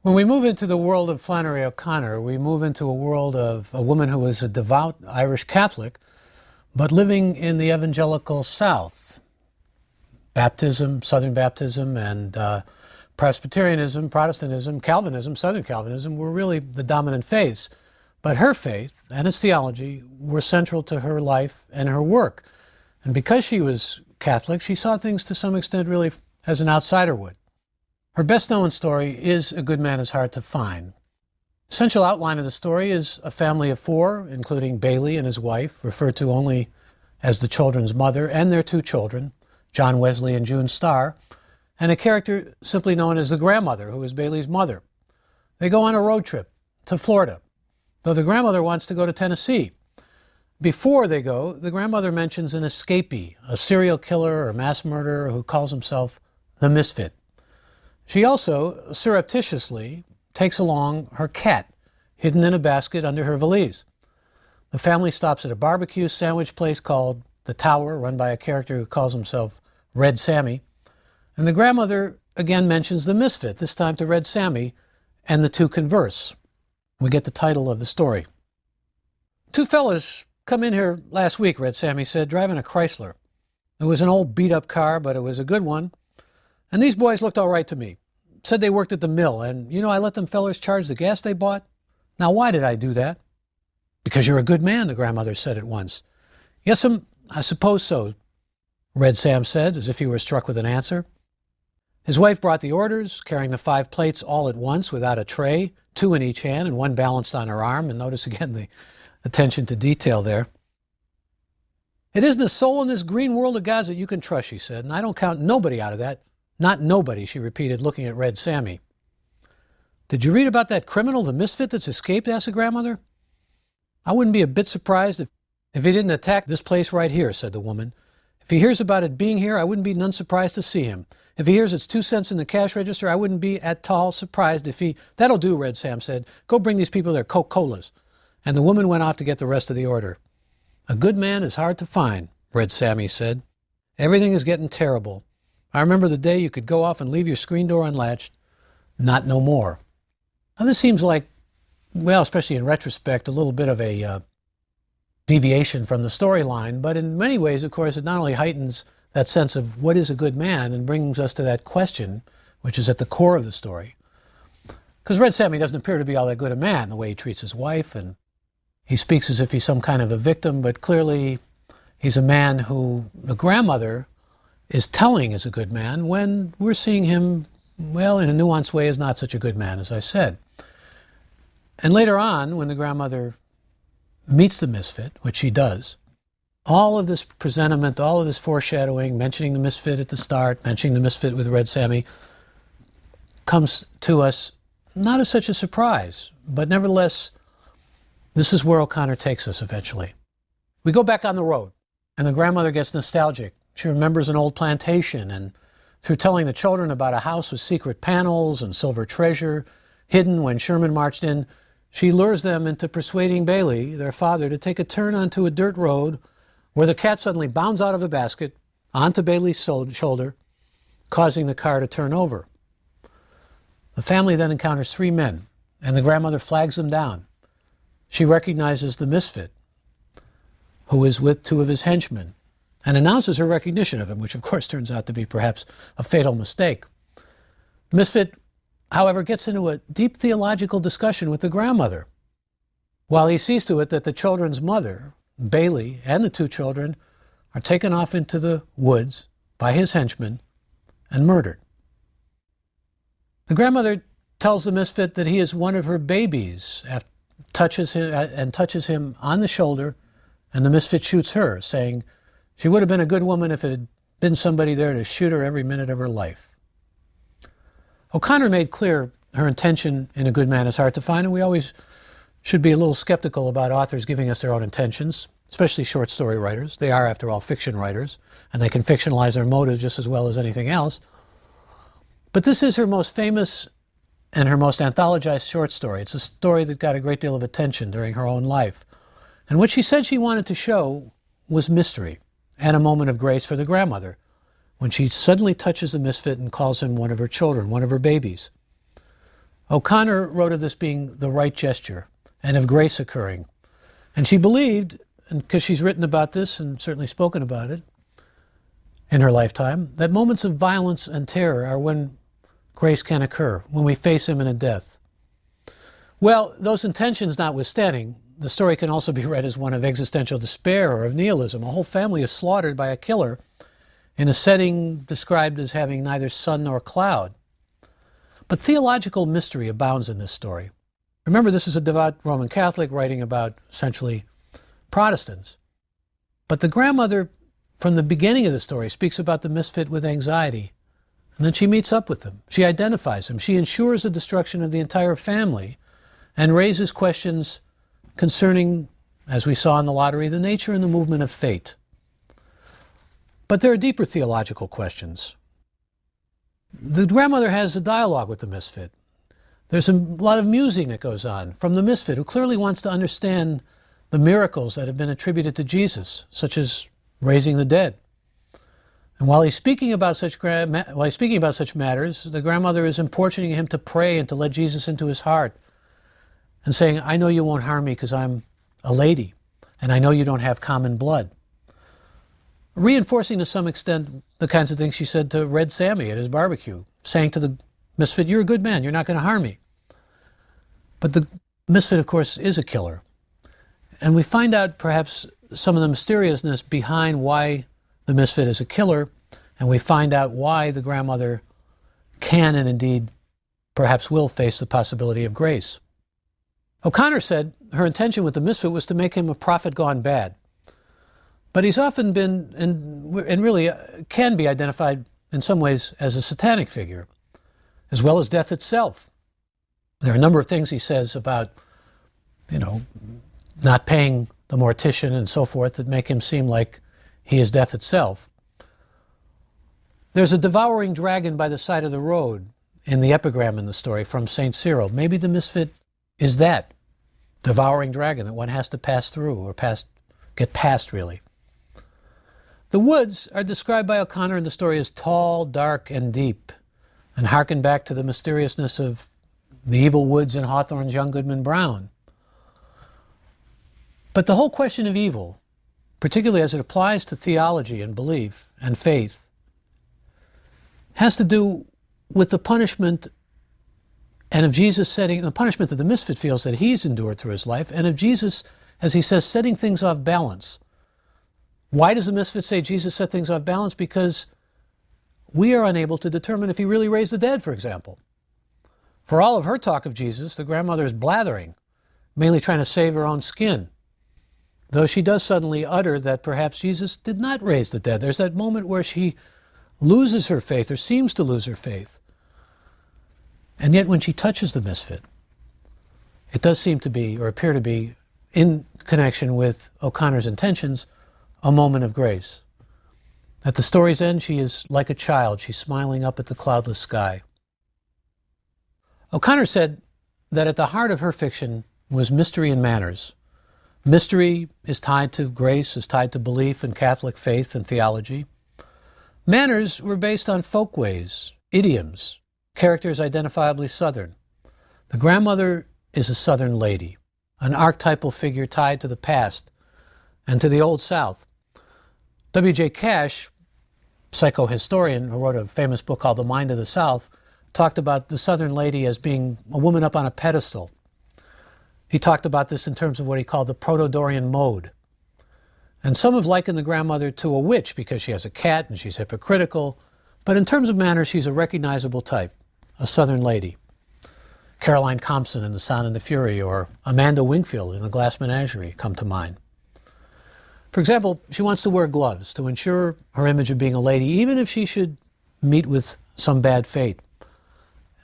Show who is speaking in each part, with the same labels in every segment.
Speaker 1: When we move into the world of Flannery O'Connor, we move into a world of a woman who was a devout Irish Catholic, but living in the evangelical South. Baptism, Southern Baptism, and Presbyterianism, Protestantism, Calvinism, Southern Calvinism were really the dominant faiths. But her faith and its theology were central to her life and her work. And because she was Catholic, she saw things to some extent really as an outsider would. Her best-known story is A Good Man is Hard to Find. The essential outline of the story is a family of four, including Bailey and his wife, referred to only as the children's mother, and their two children, John Wesley and June Starr, and a character simply known as the grandmother, who is Bailey's mother. They go on a road trip to Florida, though the grandmother wants to go to Tennessee. Before they go, the grandmother mentions an escapee, a serial killer or mass murderer who calls himself the Misfit. She also surreptitiously takes along her cat, hidden in a basket under her valise. The family stops at a barbecue sandwich place called The Tower, run by a character who calls himself Red Sammy. And the grandmother again mentions the Misfit, this time to Red Sammy, and the two converse. We get the title of the story. Two fellas come in here last week, Red Sammy said, driving a Chrysler. It was an old beat-up car, but it was a good one. And these boys looked all right to me. Said they worked at the mill, and I let them fellers charge the gas they bought. Now, why did I do that? Because you're a good man, the grandmother said at once. Yes'm, I suppose so, Red Sam said, as if he were struck with an answer. His wife brought the orders, carrying the 5 plates all at once without a tray, 2 in each hand and 1 balanced on her arm, and notice again the attention to detail there. It isn't a soul in this green world of God's that you can trust, she said, and I don't count nobody out of that. Not nobody, she repeated, looking at Red Sammy. Did you read about that criminal, the Misfit, that's escaped? Asked the grandmother. I wouldn't be a bit surprised if he didn't attack this place right here, said the woman. If he hears about it being here, I wouldn't be none surprised to see him. If he hears it's 2 cents in the cash register, I wouldn't be at all surprised if he... That'll do, Red Sam said. Go bring these people their Coca-Colas. And the woman went off to get the rest of the order. A good man is hard to find, Red Sammy said. Everything is getting terrible. I remember the day you could go off and leave your screen door unlatched. Not no more. Now this seems like, well, especially in retrospect, a little bit of a deviation from the storyline, but in many ways, of course, it not only heightens that sense of what is a good man and brings us to that question, which is at the core of the story. Because Red Sammy doesn't appear to be all that good a man, the way he treats his wife, and he speaks as if he's some kind of a victim, but clearly he's a man who the grandmother is telling is a good man when we're seeing him, well, in a nuanced way, is not such a good man, as I said. And later on, when the grandmother meets the Misfit, which she does, all of this presentiment, all of this foreshadowing, mentioning the Misfit at the start, mentioning the Misfit with Red Sammy, comes to us not as such a surprise, but nevertheless, this is where O'Connor takes us eventually. We go back on the road, and the grandmother gets nostalgic. She remembers an old plantation, and through telling the children about a house with secret panels and silver treasure hidden when Sherman marched in, she lures them into persuading Bailey, their father, to take a turn onto a dirt road where the cat suddenly bounds out of a basket onto Bailey's shoulder, causing the car to turn over. The family then encounters 3 men, and the grandmother flags them down. She recognizes the Misfit, who is with 2 of his henchmen, and announces her recognition of him, which of course turns out to be perhaps a fatal mistake. The Misfit, however, gets into a deep theological discussion with the grandmother, while he sees to it that the children's mother, Bailey, and the 2 children are taken off into the woods by his henchmen and murdered. The grandmother tells the Misfit that he is one of her babies, touches him on the shoulder, and the Misfit shoots her, saying she would have been a good woman if it had been somebody there to shoot her every minute of her life. O'Connor made clear her intention in A Good Man is Hard to Find, and we always should be a little skeptical about authors giving us their own intentions, especially short story writers. They are, after all, fiction writers, and they can fictionalize their motives just as well as anything else. But this is her most famous and her most anthologized short story. It's a story that got a great deal of attention during her own life. And what she said she wanted to show was mystery and a moment of grace for the grandmother, when she suddenly touches the Misfit and calls him one of her children, one of her babies. O'Connor wrote of this being the right gesture and of grace occurring. And she believed, and because she's written about this and certainly spoken about it in her lifetime, that moments of violence and terror are when grace can occur, when we face imminent death. Well, those intentions notwithstanding, the story can also be read as one of existential despair or of nihilism. A whole family is slaughtered by a killer in a setting described as having neither sun nor cloud. But theological mystery abounds in this story. Remember, this is a devout Roman Catholic writing about, essentially, Protestants. But the grandmother, from the beginning of the story, speaks about the misfit with anxiety. And then she meets up with him. She identifies him. She ensures the destruction of the entire family and raises questions concerning, as we saw in the lottery, the nature and the movement of fate. But there are deeper theological questions. The grandmother has a dialogue with the misfit. There's a lot of musing that goes on from the misfit, who clearly wants to understand the miracles that have been attributed to Jesus, such as raising the dead. And while he's speaking about such matters, the grandmother is importuning him to pray and to let Jesus into his heart, and saying, I know you won't harm me because I'm a lady, and I know you don't have common blood. Reinforcing to some extent the kinds of things she said to Red Sammy at his barbecue, saying to the misfit, you're a good man, you're not going to harm me. But the misfit, of course, is a killer. And we find out perhaps some of the mysteriousness behind why the misfit is a killer, and we find out why the grandmother can and indeed perhaps will face the possibility of grace. O'Connor said her intention with the misfit was to make him a prophet gone bad. But he's often been, and really can be identified in some ways as a satanic figure, as well as death itself. There are a number of things he says about, not paying the mortician and so forth that make him seem like he is death itself. There's a devouring dragon by the side of the road in the epigram in the story from St. Cyril. Maybe the misfit is that devouring dragon that one has to pass through or get past, really. The woods are described by O'Connor in the story as tall, dark, and deep, and harken back to the mysteriousness of the evil woods in Hawthorne's Young Goodman Brown. But the whole question of evil, particularly as it applies to theology and belief and faith, has to do with the punishment and of Jesus setting, the punishment that the misfit feels that he's endured through his life, and of Jesus, as he says, setting things off balance. Why does the misfit say Jesus set things off balance? Because we are unable to determine if he really raised the dead, for example. For all of her talk of Jesus, the grandmother is blathering, mainly trying to save her own skin. Though she does suddenly utter that perhaps Jesus did not raise the dead. There's that moment where she loses her faith, or seems to lose her faith. And yet when she touches the misfit, it does seem to be, or appear to be, in connection with O'Connor's intentions, a moment of grace. At the story's end, she is like a child. She's smiling up at the cloudless sky. O'Connor said that at the heart of her fiction was mystery and manners. Mystery is tied to grace, is tied to belief in Catholic faith and theology. Manners were based on folkways, idioms, characters identifiably Southern. The grandmother is a Southern lady, an archetypal figure tied to the past and to the Old South. W.J. Cash, psychohistorian who wrote a famous book called The Mind of the South, talked about the Southern lady as being a woman up on a pedestal. He talked about this in terms of what he called the Proto-Dorian mode. And some have likened the grandmother to a witch because she has a cat and she's hypocritical. But in terms of manners, she's a recognizable type, a Southern lady. Caroline Compson in The Sound and the Fury, or Amanda Wingfield in The Glass Menagerie come to mind. For example, she wants to wear gloves to ensure her image of being a lady, even if she should meet with some bad fate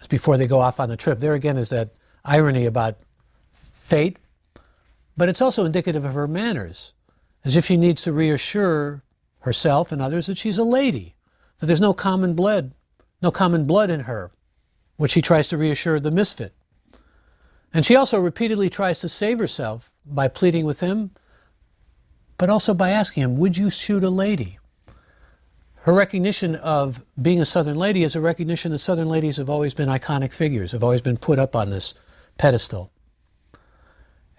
Speaker 1: before they go off on the trip. There again is that irony about fate, but it's also indicative of her manners, as if she needs to reassure herself and others that she's a lady, that there's no common blood in her, which she tries to reassure the misfit. And she also repeatedly tries to save herself by pleading with him, but also by asking him, would you shoot a lady? her recognition of being a Southern lady is a recognition that Southern ladies have always been iconic figures, have always been put up on this pedestal.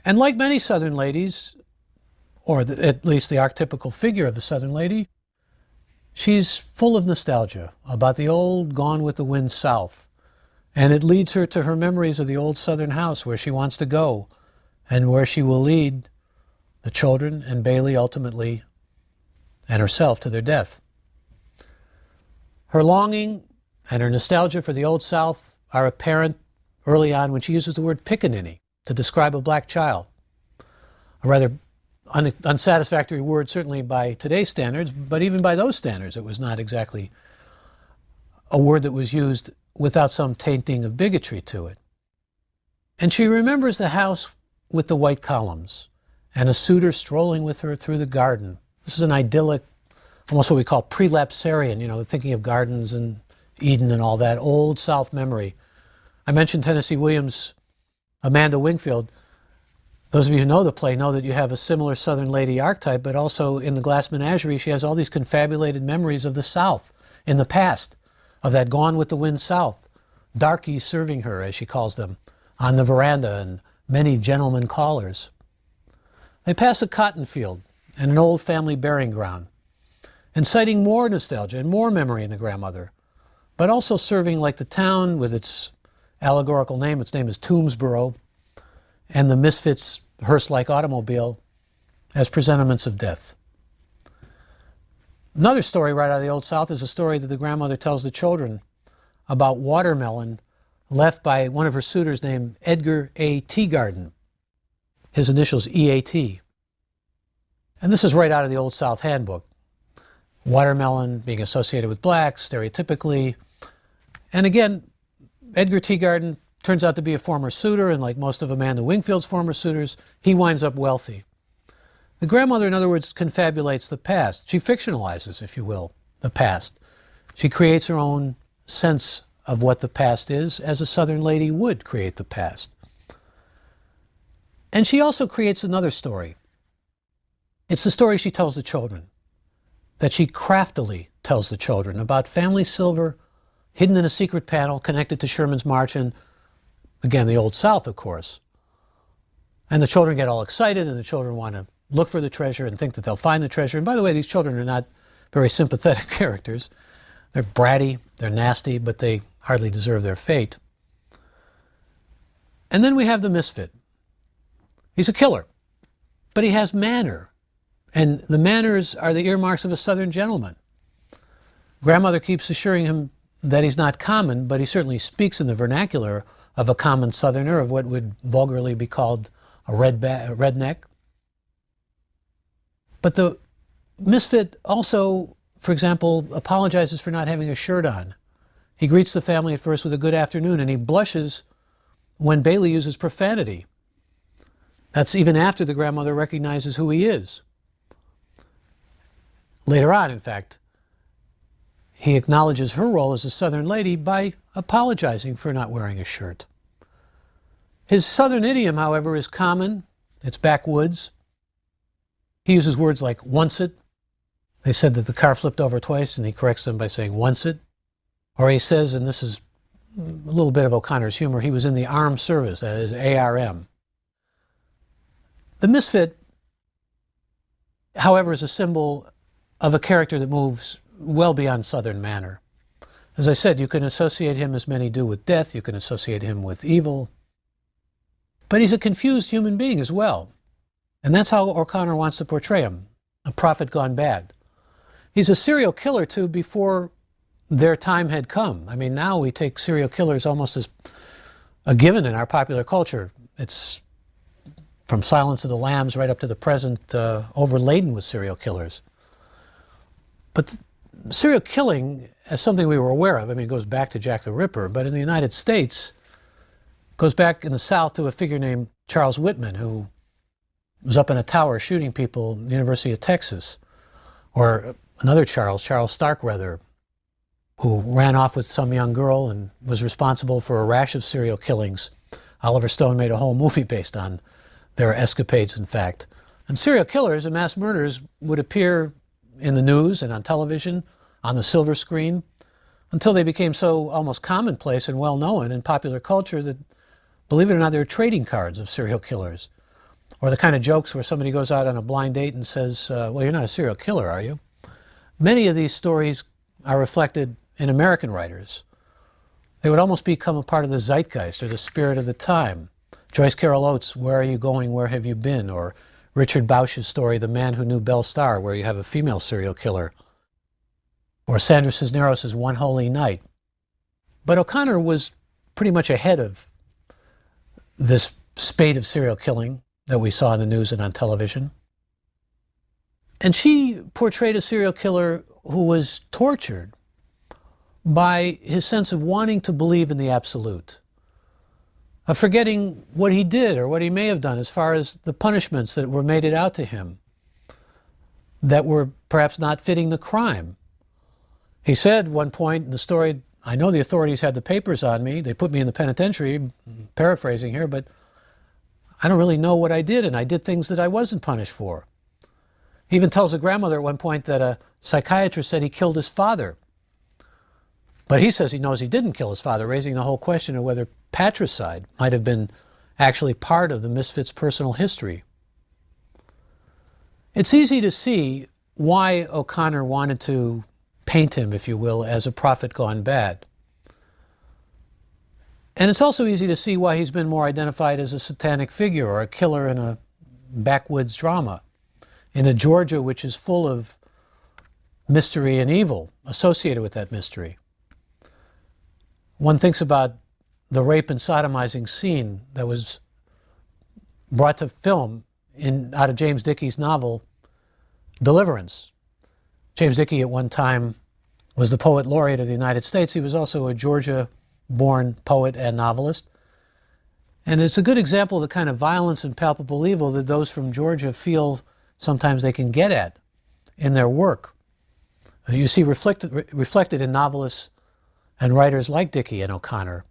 Speaker 1: And like many Southern ladies, or at least the archetypical figure of a Southern lady, she's full of nostalgia about the old Gone with the Wind South. And it leads her to her memories of the old Southern house where she wants to go and where she will lead the children and Bailey ultimately and herself to their death. Her longing and her nostalgia for the Old South are apparent early on when she uses the word pickaninny to describe a black child. A rather unsatisfactory word, certainly by today's standards, but even by those standards, it was not exactly a word that was used without some tainting of bigotry to it. And she remembers the house with the white columns and a suitor strolling with her through the garden. This is an idyllic, almost what we call prelapsarian, thinking of gardens and Eden and all that, old South memory. I mentioned Tennessee Williams' Amanda Wingfield. Those of you who know the play know that you have a similar Southern lady archetype, but also in the Glass Menagerie, she has all these confabulated memories of the South in the past, of that Gone with the Wind South, darkies serving her, as she calls them, on the veranda and many gentlemen callers. They pass a cotton field and an old family burying ground, inciting more nostalgia and more memory in the grandmother, but also serving like the town with its allegorical name. Its name is Tombsboro, and the misfits hearse-like automobile as presentiments of death. Another story right out of the Old South is a story that the grandmother tells the children about watermelon left by one of her suitors named Edgar A. Teagarden. His initials EAT. And this is right out of the Old South Handbook. Watermelon being associated with blacks, stereotypically. And again, Edgar Teagarden turns out to be a former suitor, and like most of Amanda Wingfield's former suitors, he winds up wealthy. The grandmother, in other words, confabulates the past. She fictionalizes, if you will, the past. She creates her own sense of what the past is, as a Southern lady would create the past. And she also creates another story. It's the story she tells the children, that she craftily tells the children about family silver hidden in a secret panel connected to Sherman's March and, again, the Old South, of course. And the children get all excited, and the children want to look for the treasure and think that they'll find the treasure. And by the way, these children are not very sympathetic characters. They're bratty, they're nasty, but they hardly deserve their fate. And then we have the misfit. He's a killer, but he has manner. And the manners are the earmarks of a Southern gentleman. Grandmother keeps assuring him that he's not common, but he certainly speaks in the vernacular of a common Southerner, of what would vulgarly be called a redneck. But the misfit also, for example, apologizes for not having a shirt on. He greets the family at first with a good afternoon, and he blushes when Bailey uses profanity. That's even after the grandmother recognizes who he is. Later on, in fact, he acknowledges her role as a Southern lady by apologizing for not wearing a shirt. His Southern idiom, however, is common. It's backwoods. He uses words like oncet. They said that the car flipped over twice, and he corrects them by saying oncet. Or he says, and this is a little bit of O'Connor's humor, he was in the armed service, that is ARM. The misfit, however, is a symbol of a character that moves well beyond Southern manner. As I said, you can associate him, as many do, with death. You can associate him with evil. But he's a confused human being as well. And that's how O'Connor wants to portray him, a prophet gone bad. He's a serial killer, too, before their time had come. I mean, now we take serial killers almost as a given in our popular culture. It's from Silence of the Lambs right up to the present, overladen with serial killers. But serial killing, as something we were aware of, I mean, it goes back to Jack the Ripper, but in the United States, it goes back in the South to a figure named Charles Whitman, who was up in a tower shooting people at the University of Texas. Or another Charles Starkweather, who ran off with some young girl and was responsible for a rash of serial killings. Oliver Stone made a whole movie based on their escapades, in fact. And serial killers and mass murderers would appear in the news and on television on the silver screen, until they became so almost commonplace and well-known in popular culture that, believe it or not, there are trading cards of serial killers. Or the kind of jokes where somebody goes out on a blind date and says, well, you're not a serial killer, are you? Many of these stories are reflected in American writers. They would almost become a part of the zeitgeist or the spirit of the time. Joyce Carol Oates' Where Are You Going, Where Have You Been? Or Richard Bausch's story, The Man Who Knew Belle Starr, where you have a female serial killer. Or Sandra Cisneros' One Holy Night. But O'Connor was pretty much ahead of this spate of serial killing that we saw in the news and on television. And she portrayed a serial killer who was tortured by his sense of wanting to believe in the absolute, of forgetting what he did or what he may have done as far as the punishments that were meted out to him that were perhaps not fitting the crime. He said at one point in the story, I know the authorities had the papers on me, they put me in the penitentiary, paraphrasing here, but I don't really know what I did, and I did things that I wasn't punished for. He even tells a grandmother at one point that a psychiatrist said he killed his father. But he says he knows he didn't kill his father, raising the whole question of whether patricide might have been actually part of the misfit's personal history. It's easy to see why O'Connor wanted to paint him, if you will, as a prophet gone bad. And it's also easy to see why he's been more identified as a satanic figure or a killer in a backwoods drama, in a Georgia which is full of mystery and evil associated with that mystery. One thinks about the rape and sodomizing scene that was brought to film out of James Dickey's novel, Deliverance. James Dickey at one time was the poet laureate of the United States. He was also a Georgia-born poet and novelist. And it's a good example of the kind of violence and palpable evil that those from Georgia feel sometimes they can get at in their work. You see reflected in novelists and writers like Dickey and O'Connor.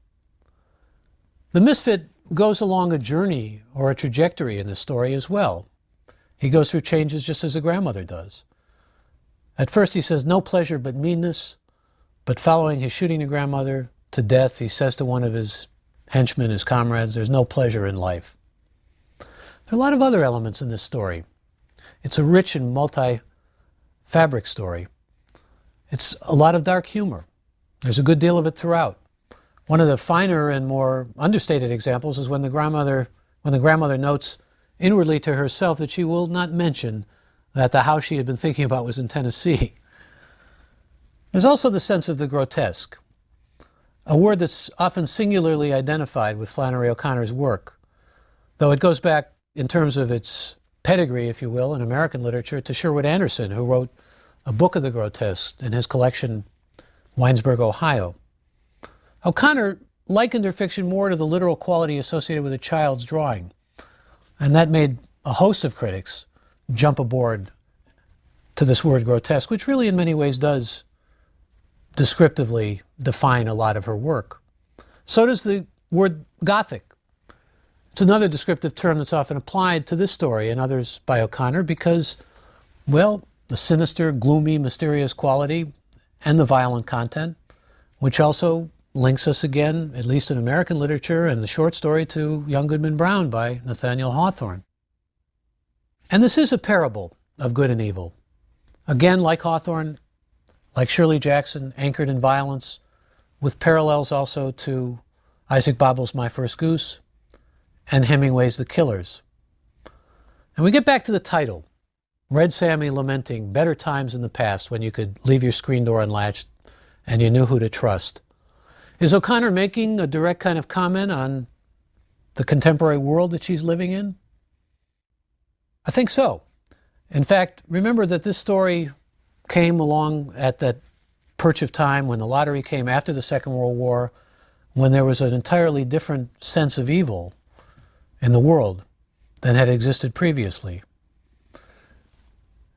Speaker 1: The misfit goes along a journey or a trajectory in this story as well. He goes through changes just as a grandmother does. At first he says, no pleasure but meanness, but following his shooting a grandmother to death, he says to one of his henchmen, his comrades, there's no pleasure in life. There are a lot of other elements in this story. It's a rich and multi-fabric story. It's a lot of dark humor. There's a good deal of it throughout. One of the finer and more understated examples is when the grandmother notes inwardly to herself that she will not mention that the house she had been thinking about was in Tennessee. There's also the sense of the grotesque, a word that's often singularly identified with Flannery O'Connor's work, though it goes back in terms of its pedigree, if you will, in American literature to Sherwood Anderson, who wrote a book of the grotesque in his collection, Winesburg, Ohio. O'Connor likened her fiction more to the literal quality associated with a child's drawing, and that made a host of critics jump aboard to this word grotesque, which really in many ways does descriptively define a lot of her work. So does the word Gothic. It's another descriptive term that's often applied to this story and others by O'Connor because, well, the sinister, gloomy, mysterious quality and the violent content, which also links us again, at least in American literature and the short story, to Young Goodman Brown by Nathaniel Hawthorne. And this is a parable of good and evil. Again, like Hawthorne, like Shirley Jackson, anchored in violence, with parallels also to Isaac Babel's My First Goose and Hemingway's The Killers. And we get back to the title, Red Sammy lamenting better times in the past when you could leave your screen door unlatched and you knew who to trust. Is O'Connor making a direct kind of comment on the contemporary world that she's living in? I think so. In fact, remember that this story came along at that perch of time when the lottery came after the Second World War, when there was an entirely different sense of evil in the world than had existed previously.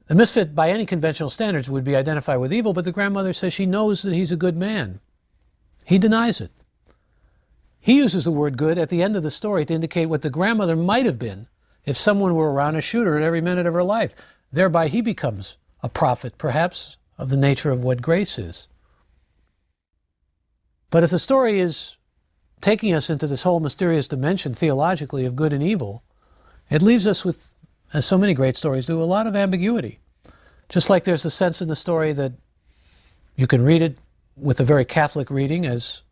Speaker 1: The misfit, by any conventional standards, would be identified with evil, but the grandmother says she knows that he's a good man. He denies it. He uses the word good at the end of the story to indicate what the grandmother might have been if someone were around to shoot her at every minute of her life. Thereby he becomes a prophet, perhaps, of the nature of what grace is. But if the story is taking us into this whole mysterious dimension theologically of good and evil, it leaves us with, as so many great stories do, a lot of ambiguity. Just like there's a sense in the story that you can read it with a very Catholic reading, as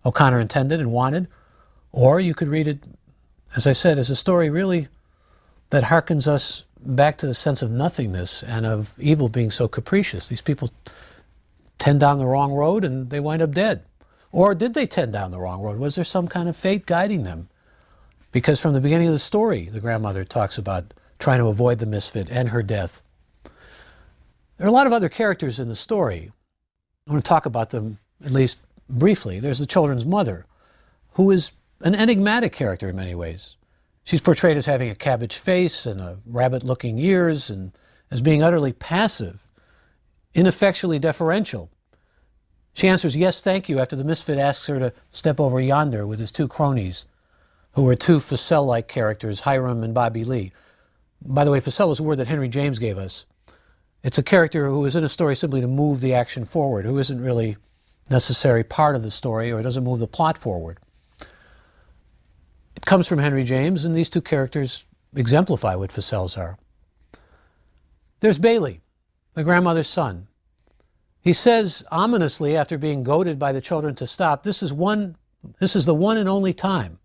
Speaker 1: O'Connor intended and wanted, or you could read it, as I said, as a story really that harkens us back to the sense of nothingness and of evil being so capricious. These people tend down the wrong road and they wind up dead. Or did they tend down the wrong road? Was there some kind of fate guiding them? Because from the beginning of the story, the grandmother talks about trying to avoid the misfit and her death. There are a lot of other characters in the story. I want to talk about them at least briefly. There's the children's mother, who is an enigmatic character in many ways. She's portrayed as having a cabbage face and a rabbit-looking ears and as being utterly passive, ineffectually deferential. She answers, "Yes, thank you," after the misfit asks her to step over yonder with his two cronies, who were two Fussell-like characters, Hiram and Bobby Lee. By the way, Fussell is a word that Henry James gave us. It's a character who is in a story simply to move the action forward, who isn't really necessary part of the story or doesn't move the plot forward. It comes from Henry James, and these two characters exemplify what Fussells are. There's Bailey, the grandmother's son. He says ominously, after being goaded by the children to stop, this is the one and only time.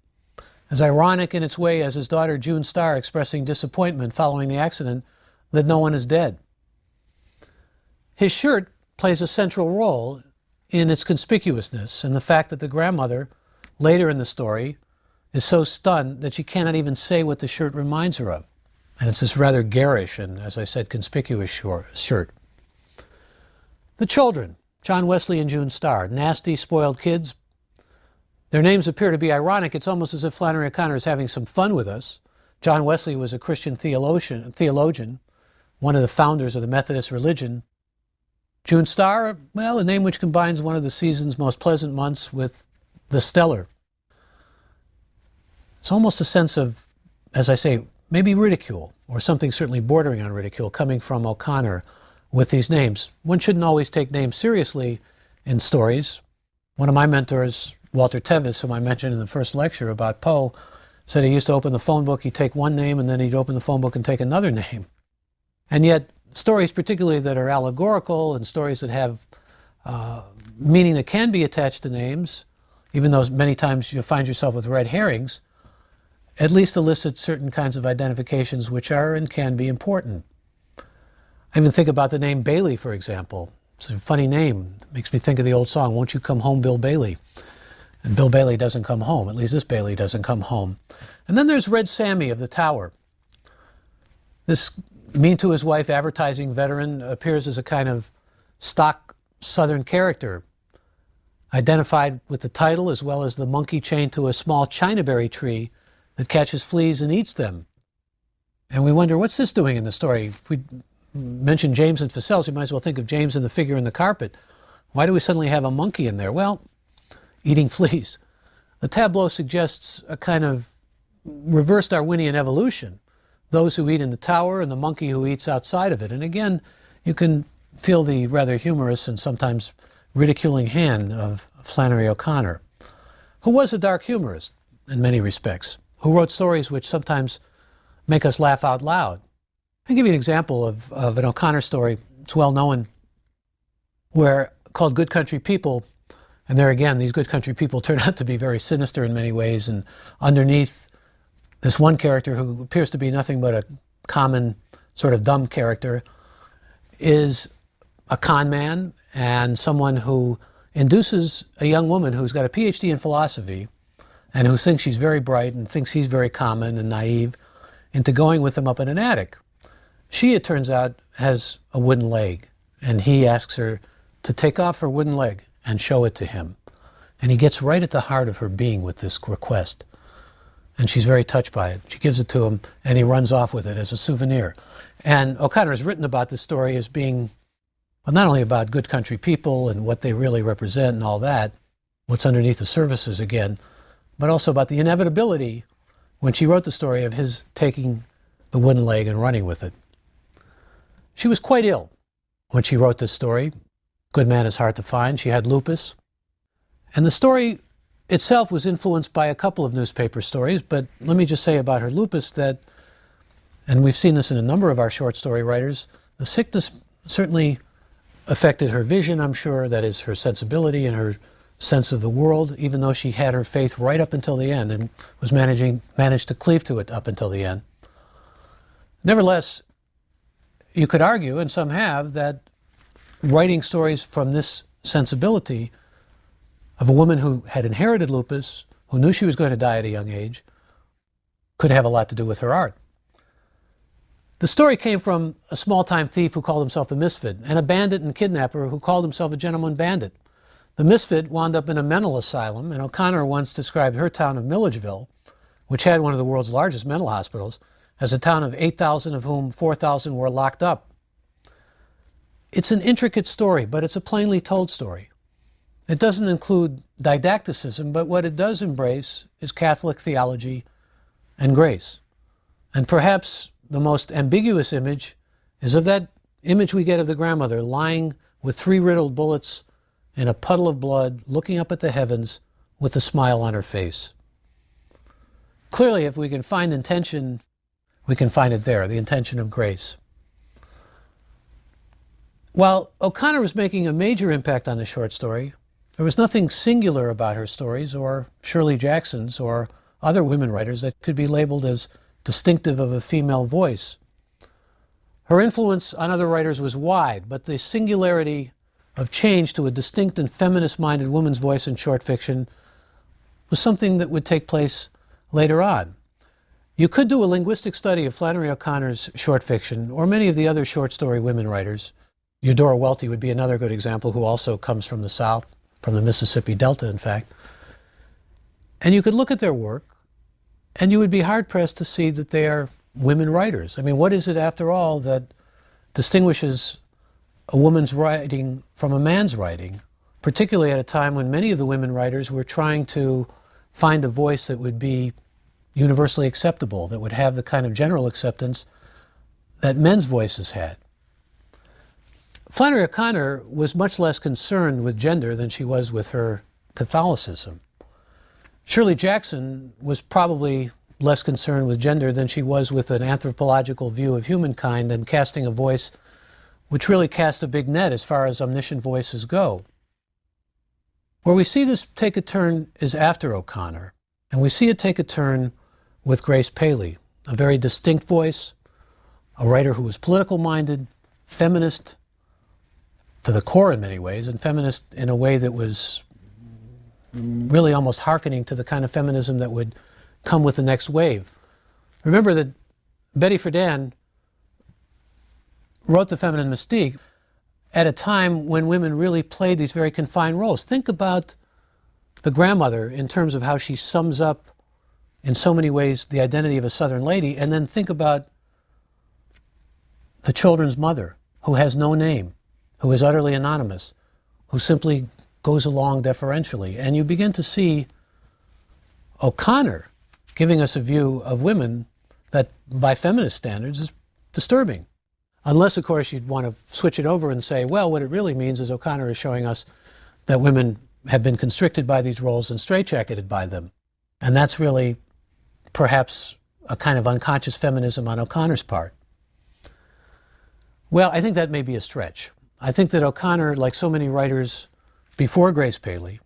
Speaker 1: As ironic in its way as his daughter June Starr expressing disappointment following the accident that no one is dead. His shirt plays a central role in its conspicuousness and the fact that the grandmother, later in the story, is so stunned that she cannot even say what the shirt reminds her of. And it's this rather garish and, as I said, conspicuous shirt. The children, John Wesley and June Starr, nasty, spoiled kids. Their names appear to be ironic. It's almost as if Flannery O'Connor is having some fun with us. John Wesley was a Christian theologian, one of the founders of the Methodist religion. June Starr, well, a name which combines one of the season's most pleasant months with the stellar. It's almost a sense of, as I say, maybe ridicule, or something certainly bordering on ridicule, coming from O'Connor with these names. One shouldn't always take names seriously in stories. One of my mentors, Walter Tevis, whom I mentioned in the first lecture about Poe, said he used to open the phone book, he'd take one name, and then he'd open the phone book and take another name. And yet, stories particularly that are allegorical and stories that have meaning that can be attached to names, even though many times you find yourself with red herrings, at least elicit certain kinds of identifications which are and can be important. I even think about the name Bailey, for example. It's a funny name. It makes me think of the old song, "Won't You Come Home, Bill Bailey?" And Bill Bailey doesn't come home. At least this Bailey doesn't come home. And then there's Red Sammy of the Tower. This mean to his wife advertising veteran appears as a kind of stock Southern character, identified with the title as well as the monkey chained to a small chinaberry tree that catches fleas and eats them. And we wonder, what's this doing in the story? If we mention James and Fussells, we might as well think of James and the figure in the carpet. Why do we suddenly have a monkey in there? Well, eating fleas. The tableau suggests a kind of reverse Darwinian evolution. Those who eat in the tower and the monkey who eats outside of it. And again, you can feel the rather humorous and sometimes ridiculing hand of Flannery O'Connor, who was a dark humorist in many respects, who wrote stories which sometimes make us laugh out loud. I'll give you an example of an O'Connor story. It's well known, called Good Country People. And there again, these good country people turn out to be very sinister in many ways. And underneath this one character, who appears to be nothing but a common sort of dumb character, is a con man and someone who induces a young woman who's got a PhD in philosophy and who thinks she's very bright and thinks he's very common and naive into going with him up in an attic. She, it turns out, has a wooden leg, and he asks her to take off her wooden leg and show it to him. And he gets right at the heart of her being with this request. And she's very touched by it. She gives it to him, and he runs off with it as a souvenir. And O'Connor has written about this story as being, well, not only about good country people and what they really represent and all that, what's underneath the surfaces again, but also about the inevitability, when she wrote the story, of his taking the wooden leg and running with it. She was quite ill when she wrote this story. Good man is hard to find. She had lupus. And the story itself was influenced by a couple of newspaper stories, but let me just say about her lupus that, and we've seen this in a number of our short story writers, the sickness certainly affected her vision, I'm sure, that is her sensibility and her sense of the world, even though she had her faith right up until the end and was managed to cleave to it up until the end. Nevertheless, you could argue, and some have, that writing stories from this sensibility of a woman who had inherited lupus, who knew she was going to die at a young age, could have a lot to do with her art. The story came from a small-time thief who called himself the Misfit, and a bandit and kidnapper who called himself a gentleman bandit. The Misfit wound up in a mental asylum, and O'Connor once described her town of Milledgeville, which had one of the world's largest mental hospitals, as a town of 8,000 of whom 4,000 were locked up. It's an intricate story, but it's a plainly told story. It doesn't include didacticism, but what it does embrace is Catholic theology and grace. And perhaps the most ambiguous image is of that image we get of the grandmother lying with 3 riddled bullets in a puddle of blood, looking up at the heavens with a smile on her face. Clearly, if we can find intention, we can find it there, the intention of grace. While O'Connor was making a major impact on the short story, there was nothing singular about her stories, or Shirley Jackson's, or other women writers that could be labeled as distinctive of a female voice. Her influence on other writers was wide, but the singularity of change to a distinct and feminist-minded woman's voice in short fiction was something that would take place later on. You could do a linguistic study of Flannery O'Connor's short fiction, or many of the other short story women writers. Eudora Welty would be another good example, who also comes from the South, from the Mississippi Delta, in fact. And you could look at their work, and you would be hard-pressed to see that they are women writers. I mean, what is it, after all, that distinguishes a woman's writing from a man's writing, particularly at a time when many of the women writers were trying to find a voice that would be universally acceptable, that would have the kind of general acceptance that men's voices had. Flannery O'Connor was much less concerned with gender than she was with her Catholicism. Shirley Jackson was probably less concerned with gender than she was with an anthropological view of humankind and casting a voice which really cast a big net as far as omniscient voices go. Where we see this take a turn is after O'Connor, and we see it take a turn with Grace Paley, a very distinct voice, a writer who was political-minded, feminist to the core in many ways, and feminist in a way that was really almost hearkening to the kind of feminism that would come with the next wave. Remember that Betty Friedan wrote The Feminine Mystique at a time when women really played these very confined roles. Think about the grandmother in terms of how she sums up in so many ways the identity of a Southern lady, and then think about the children's mother, who has no name, who is utterly anonymous, who simply goes along deferentially. And you begin to see O'Connor giving us a view of women that, by feminist standards, is disturbing. Unless, of course, you'd want to switch it over and say, well, what it really means is O'Connor is showing us that women have been constricted by these roles and straitjacketed by them. And that's really perhaps a kind of unconscious feminism on O'Connor's part. Well, I think that may be a stretch. I think that O'Connor, like so many writers before Grace Paley,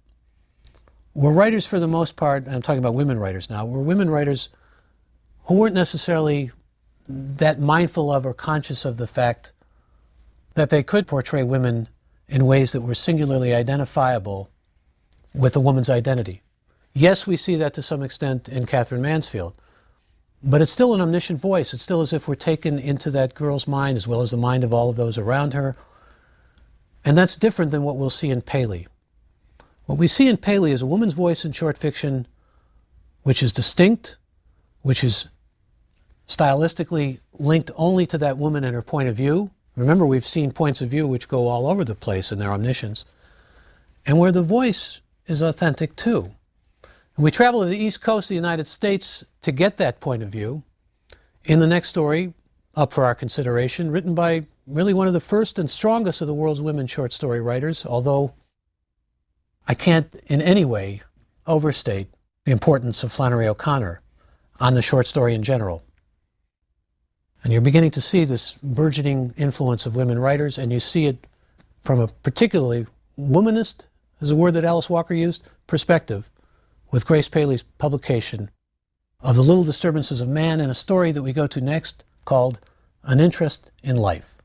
Speaker 1: were writers for the most part, and I'm talking about women writers now, were women writers who weren't necessarily that mindful of or conscious of the fact that they could portray women in ways that were singularly identifiable with a woman's identity. Yes, we see that to some extent in Catherine Mansfield, but it's still an omniscient voice. It's still as if we're taken into that girl's mind as well as the mind of all of those around her. And that's different than what we'll see in Paley. What we see in Paley is a woman's voice in short fiction which is distinct, which is stylistically linked only to that woman and her point of view. Remember, we've seen points of view which go all over the place in their omniscience, and where the voice is authentic too. And we travel to the East Coast of the United States to get that point of view in the next story up for our consideration, written by really one of the first and strongest of the world's women short story writers, although I can't in any way overstate the importance of Flannery O'Connor on the short story in general. And you're beginning to see this burgeoning influence of women writers, and you see it from a particularly womanist, is a word that Alice Walker used, perspective, with Grace Paley's publication of The Little Disturbances of Man, and a story that we go to next called An Interest in Life.